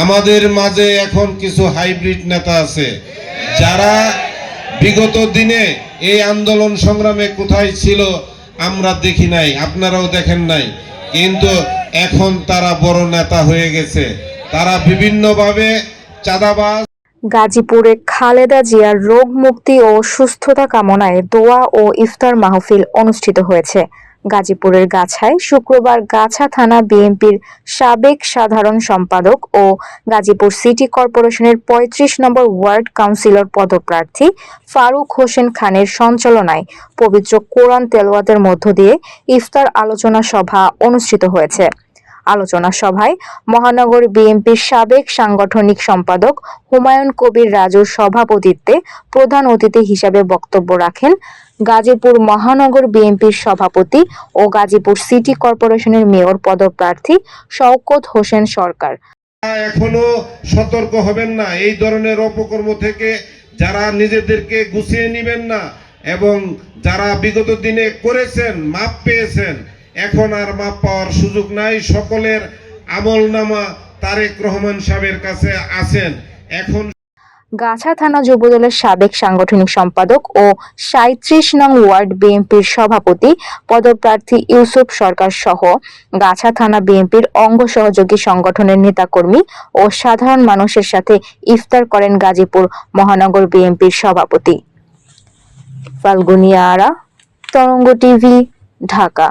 আমাদের মাঝে এখন কিছু হাইব্রিড নেতা আছে যারা বিগত দিনে এই আন্দোলন সংগ্রামে কোথায় ছিল আমরা দেখি নাই, আপনারাও দেখেন নাই, কিন্তু এখন তারা বড় নেতা হয়ে গেছে। তারা বিভিন্নভাবে চাঁদাবাজ। গাজীপুরে খালেদা জিয়ার রোগ মুক্তি ও সুস্থতা কামনায় দোয়া ও ইফতার মাহফিল অনুষ্ঠিত হয়েছে। গাজীপুরের গাছায় শুক্রবার গাছা থানা বিএনপির সাবেক সাধারণ সম্পাদক ও গাজীপুর সিটি কর্পোরেশনের ৩৫ নম্বর ওয়ার্ড কাউন্সিলর পদপ্রার্থী ফারুক হোসেন খানের সঞ্চালনায় পবিত্র কোরআন তেলাওয়াতের মধ্য দিয়ে ইফতার আলোচনা সভা অনুষ্ঠিত হয়েছে। আলোচনা সভায় মহানগর বিএনপির সাবেক সাংগঠনিক সম্পাদক হুমায়ুন কবির রাজুর সভাপতিত্বে প্রধান অতিথি হিসেবে বক্তব্য রাখেন গাজীপুর মহানগর বিএনপির সভাপতি ও গাজীপুর সিটি কর্পোরেশনের মেয়র পদপ্রার্থী শওকত হোসেন সরকার। এখনো সতর্ক হবেন না, এই ধরনের অপকর্ম থেকে যারা নিজেদেরকে গুছিয়ে নেবেন না, এবং যারা বিগত দিনে করেছেন মাপ পেয়েছেন, এখন আর মাপ পাওয়ার সুযোগ নাই। সকলের আমলনামা তারেক রহমান সাহেবের কাছে আছেন। এখন গাছা থানা যুবদলের সাবেক সাংগঠনিক সম্পাদক ও ৩৭ নং ওয়ার্ড বিএনপির সভাপতি পদপ্রার্থী ইউসুফ সরকার সহ গাছা থানা বিএনপির অঙ্গ সহযোগী সংগঠনের নেতাকর্মী ও সাধারণ মানুষের সাথে ইফতার করেন গাজীপুর মহানগর বিএনপির সভাপতি। ফাল্গুনিয়া আরা, তরঙ্গ টিভি, ঢাকা।